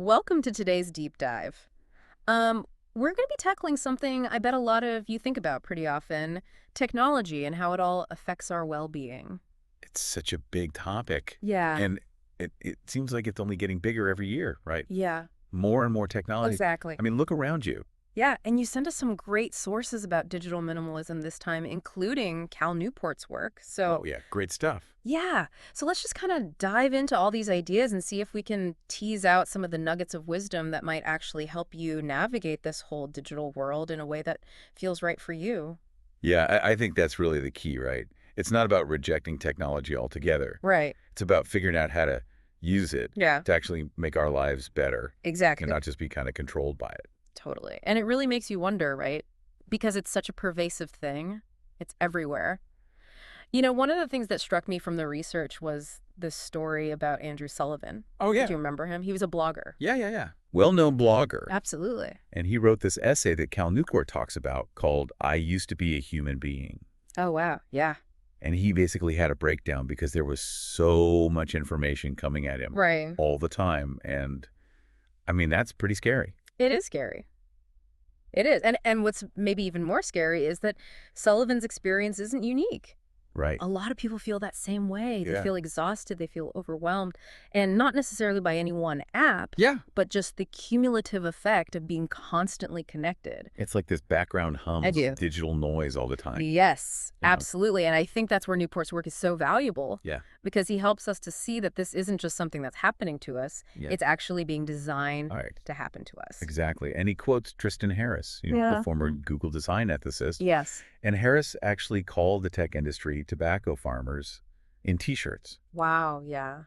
Welcome to today's deep dive. We're going to be tackling something I bet a lot of you think about pretty often, technology and how it all affects our well-being. It's such a big topic, Yeah, and it seems like it's only getting bigger every year, right? yeah, More and more technology. exactly. I mean, look around you. Yeah, and you sent us some great sources about digital minimalism this time, including Cal Newport's work. Oh, yeah, great stuff. Yeah, so let's just kind of dive into all these ideas and see if we can tease out some of the nuggets of wisdom that might actually help you navigate this whole digital world in a way that feels right for you. Yeah, I think that's really the key, right? It's not about rejecting technology altogether. Right. It's about figuring out how to use it Yeah, to actually make our lives better and exactly. not just be kind of controlled by it. Totally. And it really makes you wonder, right? Because it's such a pervasive thing. It's everywhere. One of the things that struck me from the research was this story about Andrew Sullivan. Oh, Do yeah. you remember him? He was a blogger. Yeah. Well-known blogger. Absolutely. And he wrote this essay that Cal Newport talks about called I Used to Be a Human Being. Oh, wow. Yeah. And he basically had a breakdown because there was so much information coming at him Right. all the time. And I mean, that's pretty scary. It is scary. It is. And what's maybe even more scary is that Sullivan's experience isn't unique. Right. A lot of people feel that same way. They Yeah. feel exhausted, they feel overwhelmed, and not necessarily by any one app, Yeah. but just the cumulative effect of being constantly connected. It's like this background hum I of do. digital noise all the time. Yes, You know? absolutely. And I think that's where Newport's work is so valuable Yeah. because he helps us to see that this isn't just something that's happening to us. Yeah. It's actually being designed All right. to happen to us. Exactly. And he quotes Tristan Harris, the Yeah. former Google design ethicist. Yes. And Harris actually called the tech industry tobacco farmers in T-shirts, Wow, yeah.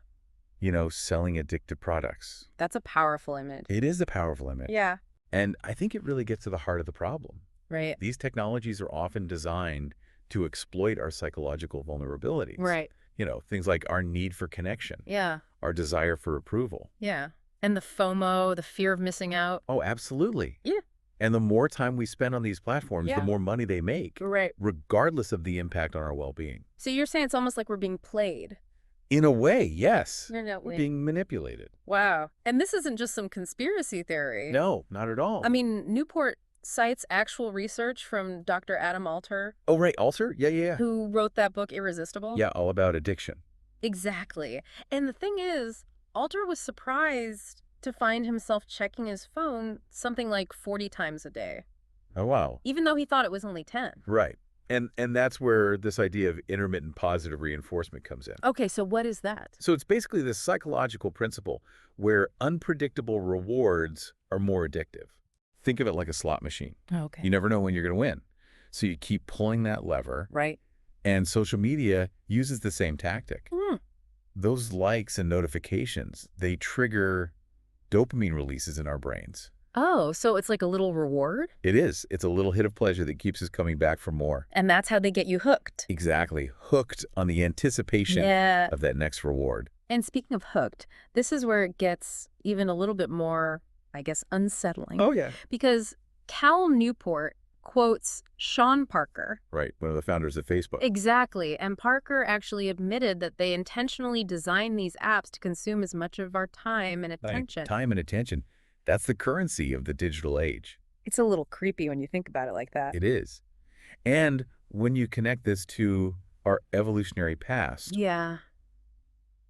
selling addictive products. That's a powerful image. It is a powerful image. Yeah. And I think it really gets to the heart of the problem. Right. These technologies are often designed to exploit our psychological vulnerabilities. Right. Things like our need for connection, Yeah. our desire for approval. Yeah. And the FOMO, the fear of missing out. Oh, absolutely. Yeah. And the more time we spend on these platforms, the Yeah. more money they make, Right. regardless of the impact on our well-being. So you're saying it's almost like we're being played. In a way, yes. No, We're wait. being manipulated. Wow. And this isn't just some conspiracy theory. No, not at all. I mean, Newport cites actual research from Dr. Adam Alter, Oh, right. Alter? Yeah. who wrote that book, Irresistible. Yeah, all about addiction. Exactly. And the thing is, Alter was surprised to find himself checking his phone something like 40 times a day, Oh, wow. even though he thought it was only 10. Right. And that's where this idea of intermittent positive reinforcement comes in. Okay, so what is that? So it's basically this psychological principle where unpredictable rewards are more addictive. Think of it like a slot machine. Okay. You never know when you're going to win. So you keep pulling that lever, Right. and social media uses the same tactic. Hmm. Those likes and notifications, they trigger dopamine releases in our brains. Oh, so it's like a little reward? It is. It's a little hit of pleasure that keeps us coming back for more. And that's how they get you hooked. Exactly. Hooked on the anticipation Yeah. of that next reward. And speaking of hooked, this is where it gets even a little bit more, I guess, unsettling. Oh, yeah. Because Cal Newport quotes Sean Parker. Right. One of the founders of Facebook. Exactly. And Parker actually admitted that they intentionally designed these apps to consume as much of our time and attention. Time and attention. That's the currency of the digital age. It's a little creepy when you think about it like that. It is. And when you connect this to our evolutionary past, Yeah.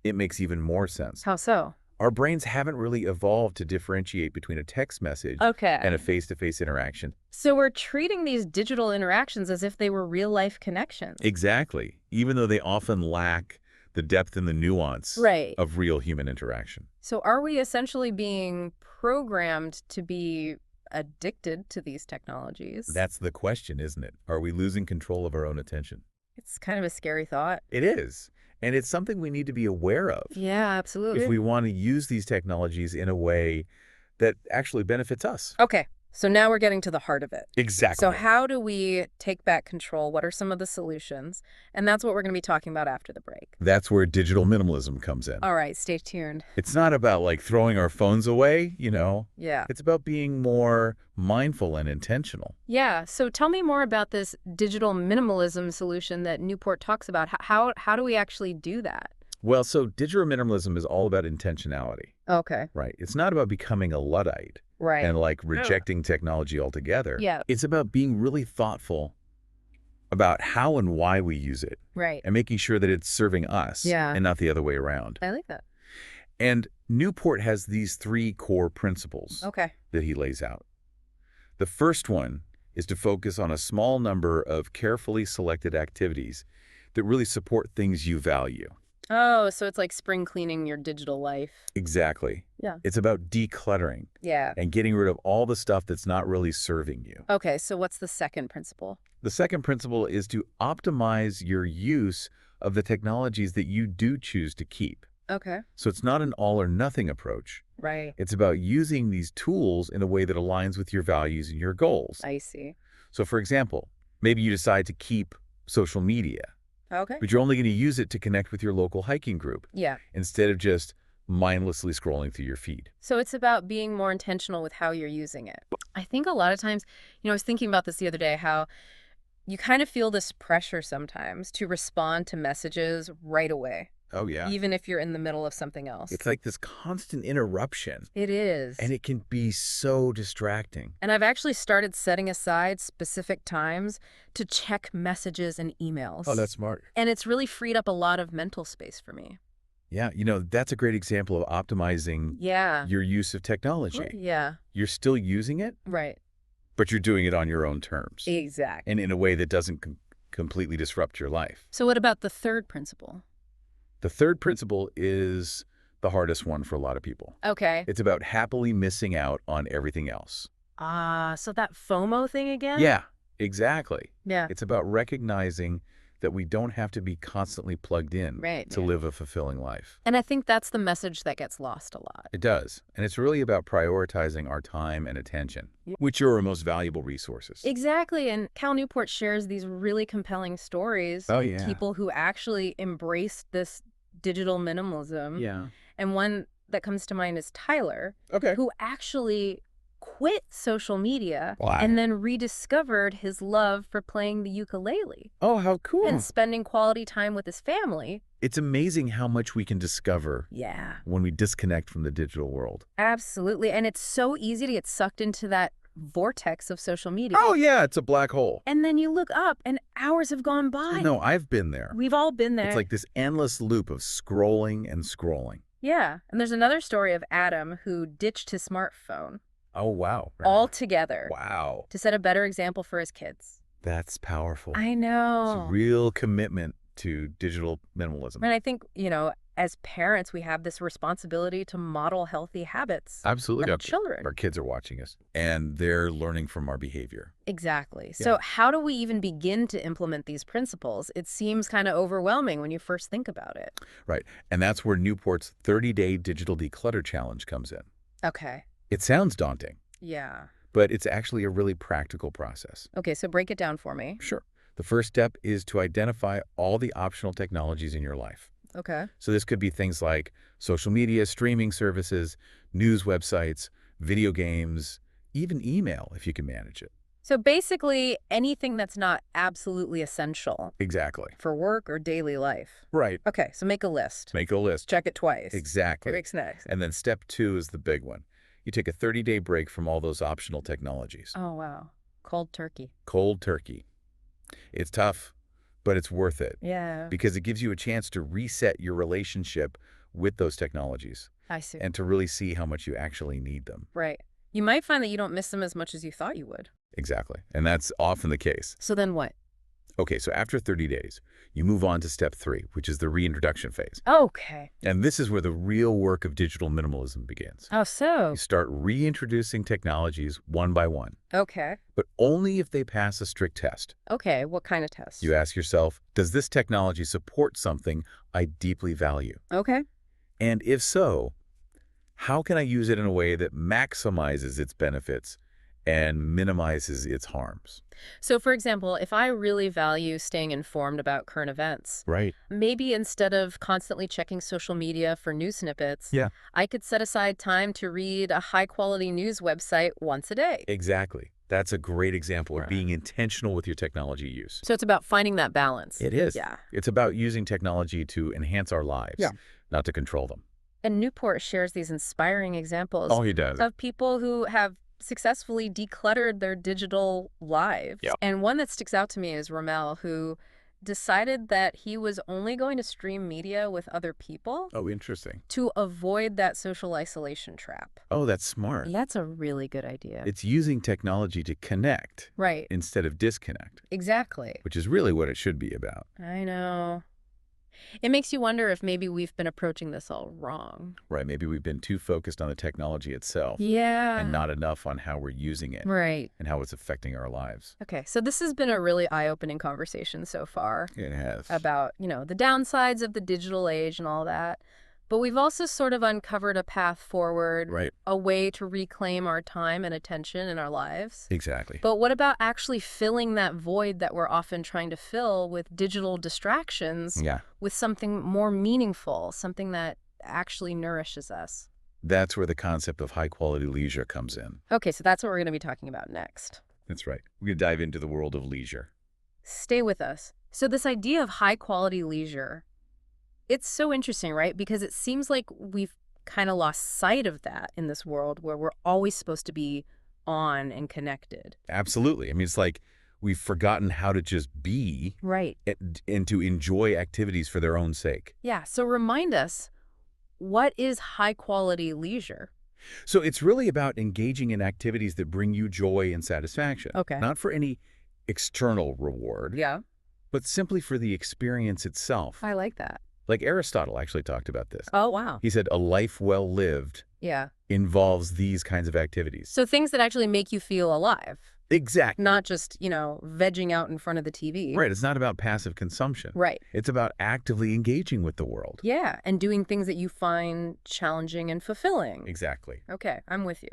it makes even more sense. How so? Our brains haven't really evolved to differentiate between a text message Okay. and a face-to-face interaction. So we're treating these digital interactions as if they were real-life connections. Exactly. Even though they often lack the depth and the nuance Right. of real human interaction. So are we essentially being programmed to be addicted to these technologies? That's the question, isn't it? Are we losing control of our own attention? It's kind of a scary thought. It is. And it's something we need to be aware of Yeah, absolutely. if we want to use these technologies in a way that actually benefits us. Okay, so now we're getting to the heart of it. Exactly. So how do we take back control? What are some of the solutions? And that's what we're going to be talking about after the break. That's where digital minimalism comes in. All right, stay tuned. It's not about like throwing our phones away, Yeah. It's about being more mindful and intentional. Yeah, so tell me more about this digital minimalism solution that Newport talks about. How do we actually do that? Well, so digital minimalism is all about intentionality. Okay. right? It's not about becoming a Luddite Right. and like Oh. rejecting technology altogether. Yeah. It's about being really thoughtful about how and why we use it Right. and making sure that it's serving us Yeah. and not the other way around. I like that. And Newport has these 3 core principles Okay. that he lays out. The first one is to focus on a small number of carefully selected activities that really support things you value. Oh, so it's like spring cleaning your digital life. Exactly. Yeah. It's about decluttering Yeah. and getting rid of all the stuff that's not really serving you. Okay, so what's the second principle? The second principle is to optimize your use of the technologies that you do choose to keep. Okay. So it's not an all or nothing approach. Right. It's about using these tools in a way that aligns with your values and your goals. I see. So for example, maybe you decide to keep social media, Okay. but you're only going to use it to connect with your local hiking group Yeah. instead of just mindlessly scrolling through your feed. So it's about being more intentional with how you're using it. I think a lot of times, I was thinking about this the other day, how you kind of feel this pressure sometimes to respond to messages right away, Oh, yeah. even if you're in the middle of something else. It's like this constant interruption, It is. and it can be so distracting. And I've actually started setting aside specific times to check messages and emails. Oh, that's smart. And it's really freed up a lot of mental space for me. Yeah, that's a great example of optimizing Yeah. your use of technology. Yeah. You're still using it, Right. but you're doing it on your own terms Exactly. and in a way that doesn't completely disrupt your life. So what about the third principle? The third principle is the hardest one for a lot of people. Okay. It's about happily missing out on everything else. So that FOMO thing again? Yeah, exactly. Yeah. It's about recognizing that we don't have to be constantly plugged in Right. to live a fulfilling life. And I think that's the message that gets lost a lot. It does. And it's really about prioritizing our time and attention, Yeah. which are our most valuable resources. Exactly. And Cal Newport shares these really compelling stories Oh, of yeah. people who actually embraced this digital minimalism. Yeah. And one that comes to mind is Tyler, Okay. who actually quit social media Wow. and then rediscovered his love for playing the ukulele Oh, how cool. and spending quality time with his family. It's amazing how much we can discover Yeah, when we disconnect from the digital world. absolutely. And it's so easy to get sucked into that vortex of social media. Oh, yeah, it's a black hole. And then you look up and hours have gone by. No, I've been there. We've all been there. It's like this endless loop of scrolling and scrolling. Yeah. And there's another story of Adam who ditched his smartphone Oh, wow. altogether Wow. to set a better example for his kids. That's powerful. I It's a know. real commitment to digital minimalism. And I think, as parents, we have this responsibility to model healthy habits Absolutely. for our children. Our kids are watching us, and they're learning from our behavior. Exactly. Yeah. So how do we even begin to implement these principles? It seems kind of overwhelming when you first think about it. Right. And that's where Newport's 30-day digital declutter challenge comes in. Okay. It sounds daunting, Yeah. but it's actually a really practical process. Okay, so break it down for me. Sure. The first step is to identify all the optional technologies in your life. Okay. So this could be things like social media, streaming services, news websites, video games, even email if you can manage it. So basically anything that's not absolutely essential Exactly. for work or daily life. Right. Okay, so make a list. Make a list. Check it twice. Exactly. What makes next? And then step 2 is the big one. You take a 30-day break from all those optional technologies. Oh, wow. Cold turkey. Cold turkey. It's tough, but it's worth it Yeah. because it gives you a chance to reset your relationship with those technologies I see. and to really see how much you actually need them. Right. You might find that you don't miss them as much as you thought you would. Exactly. And that's often the case. So then what? Okay, so after 30 days, you move on to step 3, which is the reintroduction phase. Okay. And this is where the real work of digital minimalism begins. Oh, so. You start reintroducing technologies one by one, Okay. but only if they pass a strict test. Okay, what kind of test? You ask yourself, does this technology support something I deeply value? Okay. And if so, how can I use it in a way that maximizes its benefits and minimizes its harms? So, for example, if I really value staying informed about current events, Right. maybe instead of constantly checking social media for news snippets, Yeah. I could set aside time to read a high-quality news website once a day. Exactly. That's a great example of Right. being intentional with your technology use. So it's about finding that balance. It is. Yeah. It's about using technology to enhance our lives, Yeah. not to control them. And Newport shares these inspiring examples Oh, he does. of people who have successfully decluttered their digital lives. Yeah. And one that sticks out to me is Rommel, who decided that he was only going to stream media with other people Oh, interesting. to avoid that social isolation trap. Oh, that's smart. That's a really good idea. It's using technology to connect Right. instead of disconnect, Exactly. which is really what it should be about. I know. It makes you wonder if maybe we've been approaching this all wrong. Right, maybe we've been too focused on the technology itself Yeah. and not enough on how we're using it Right. and how it's affecting our lives. Okay, so this has been a really eye-opening conversation so far It has. about, the downsides of the digital age and all that. But we've also sort of uncovered a path forward, Right, a way to reclaim our time and attention in our lives. exactly. But what about actually filling that void that we're often trying to fill with digital distractions Yeah, with something more meaningful, something that actually nourishes us? that's where the concept of high-quality leisure comes in. Okay, so that's what we're going to be talking about next. That's right. We're going to dive into the world of leisure. Stay with us. So this idea of high-quality leisure, it's so interesting, right? Because it seems like we've kind of lost sight of that in this world where we're always supposed to be on and connected. Absolutely. I mean, it's like we've forgotten how to just be Right. and to enjoy activities for their own sake. Yeah. So remind us, what is high-quality leisure? So it's really about engaging in activities that bring you joy and satisfaction. Okay. Not for any external reward, Yeah. but simply for the experience itself. I like that. Like Aristotle actually talked about this. Oh, wow. He said a life well lived Yeah. involves these kinds of activities. So things that actually make you feel alive, Exactly. not just, vegging out in front of the TV. Right. It's not about passive consumption. Right. It's about actively engaging with the world. Yeah. And doing things that you find challenging and fulfilling. Exactly. Okay, I'm with you.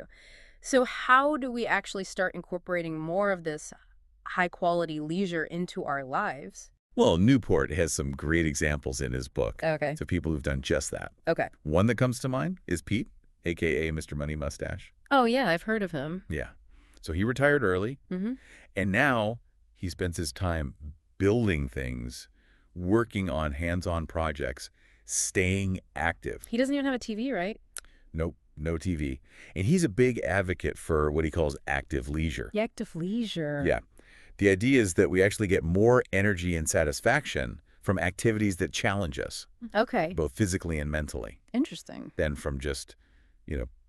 So how do we actually start incorporating more of this high-quality leisure into our lives? Well, Newport has some great examples in his book Okay. to people who've done just that. Okay. One that comes to mind is Pete, a.k.a. Mr. Money Mustache. Oh, yeah, I've heard of him. Yeah. So he retired early, Mm-hmm. and now he spends his time building things, working on hands-on projects, staying active. He doesn't even have a TV, right? Nope, no TV. And he's a big advocate for what he calls active leisure. The active leisure. Yeah. The idea is that we actually get more energy and satisfaction from activities that challenge us, Okay. both physically and mentally, Interesting. than from just,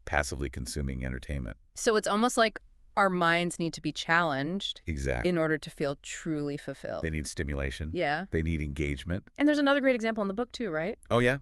passively consuming entertainment. So it's almost like our minds need to be challenged Exactly. in order to feel truly fulfilled. They need stimulation. Yeah. They need engagement. And there's another great example in the book too, right? Oh, yeah.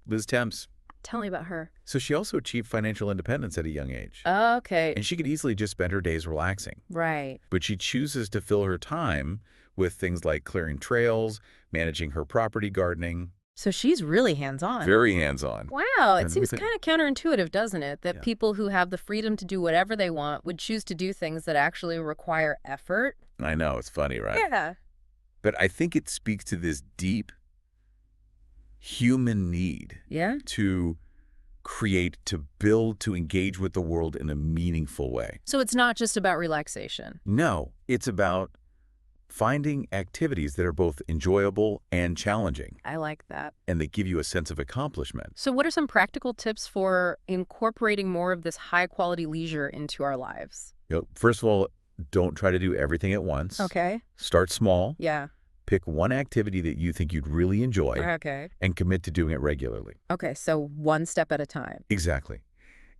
Liz Temps. Tell me about her. So she also achieved financial independence at a young age. Okay. And she could easily just spend her days relaxing. Right. But she chooses to fill her time with things like clearing trails, managing her property, gardening. So she's really hands-on. Very hands-on. Wow, it And seems with it- kind of counterintuitive, doesn't it? That Yeah. people who have the freedom to do whatever they want would choose to do things that actually require effort. I know, it's funny, right? Yeah. But I think it speaks to this deep human need Yeah? to create, to build, to engage with the world in a meaningful way. So it's not just about relaxation. No, it's about finding activities that are both enjoyable and challenging, I like that. and that give you a sense of accomplishment. So what are some practical tips for incorporating more of this high-quality leisure into our lives? First of all, don't try to do everything at once. Okay. Start small. Yeah. Pick one activity that you think you'd really enjoy Okay. and commit to doing it regularly. Okay, so one step at a time. Exactly.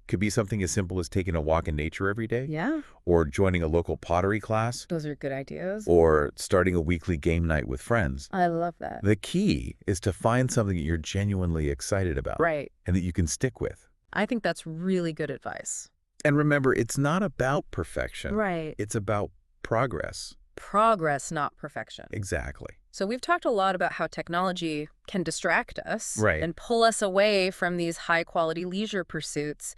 Could be something as simple as taking a walk in nature every day, Yeah? or joining a local pottery class, Those are good ideas. or starting a weekly game night with friends. I love that. The key is to find something that you're genuinely excited about Right. and that you can stick with. I think that's really good advice. And remember, it's not about perfection. Right. It's about progress. Progress, not perfection. Exactly. So we've talked a lot about how technology can distract us Right. and pull us away from these high-quality leisure pursuits.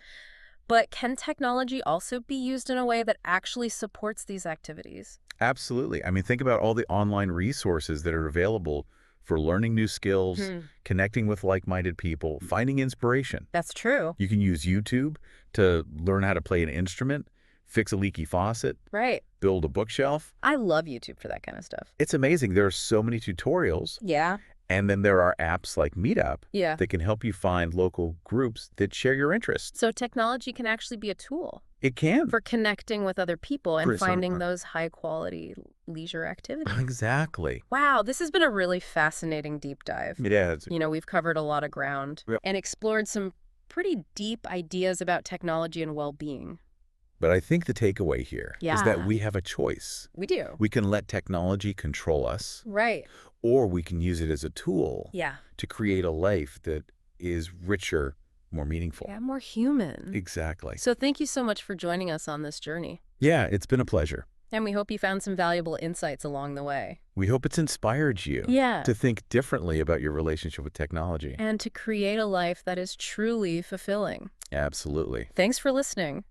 But can technology also be used in a way that actually supports these activities? Absolutely. I mean, think about all the online resources that are available for learning new skills, connecting with like-minded people, finding inspiration. That's true. You can use YouTube to learn how to play an instrument, fix a leaky faucet, Right. build a bookshelf. I love YouTube for that kind of stuff. It's amazing. There are so many tutorials, Yeah. And then there are apps like Meetup Yeah. that can help you find local groups that share your interests. So technology can actually be a tool It can. for connecting with other people and finding Precisely. those high-quality leisure activities. Exactly. Wow, this has been a really fascinating deep dive. It is. We've covered a lot of ground Yep. and explored some pretty deep ideas about technology and well-being. But I think the takeaway here is that Yeah, we have a choice. we do. We can let technology control us, Right. or we can use it as a tool Yeah. to create a life that is richer, more meaningful. Yeah, more human. Exactly. So thank you so much for joining us on this journey. Yeah, it's been a pleasure. And we hope you found some valuable insights along the way. We hope it's inspired you Yeah. to think differently about your relationship with technology. And to create a life that is truly fulfilling. Absolutely. Thanks for listening.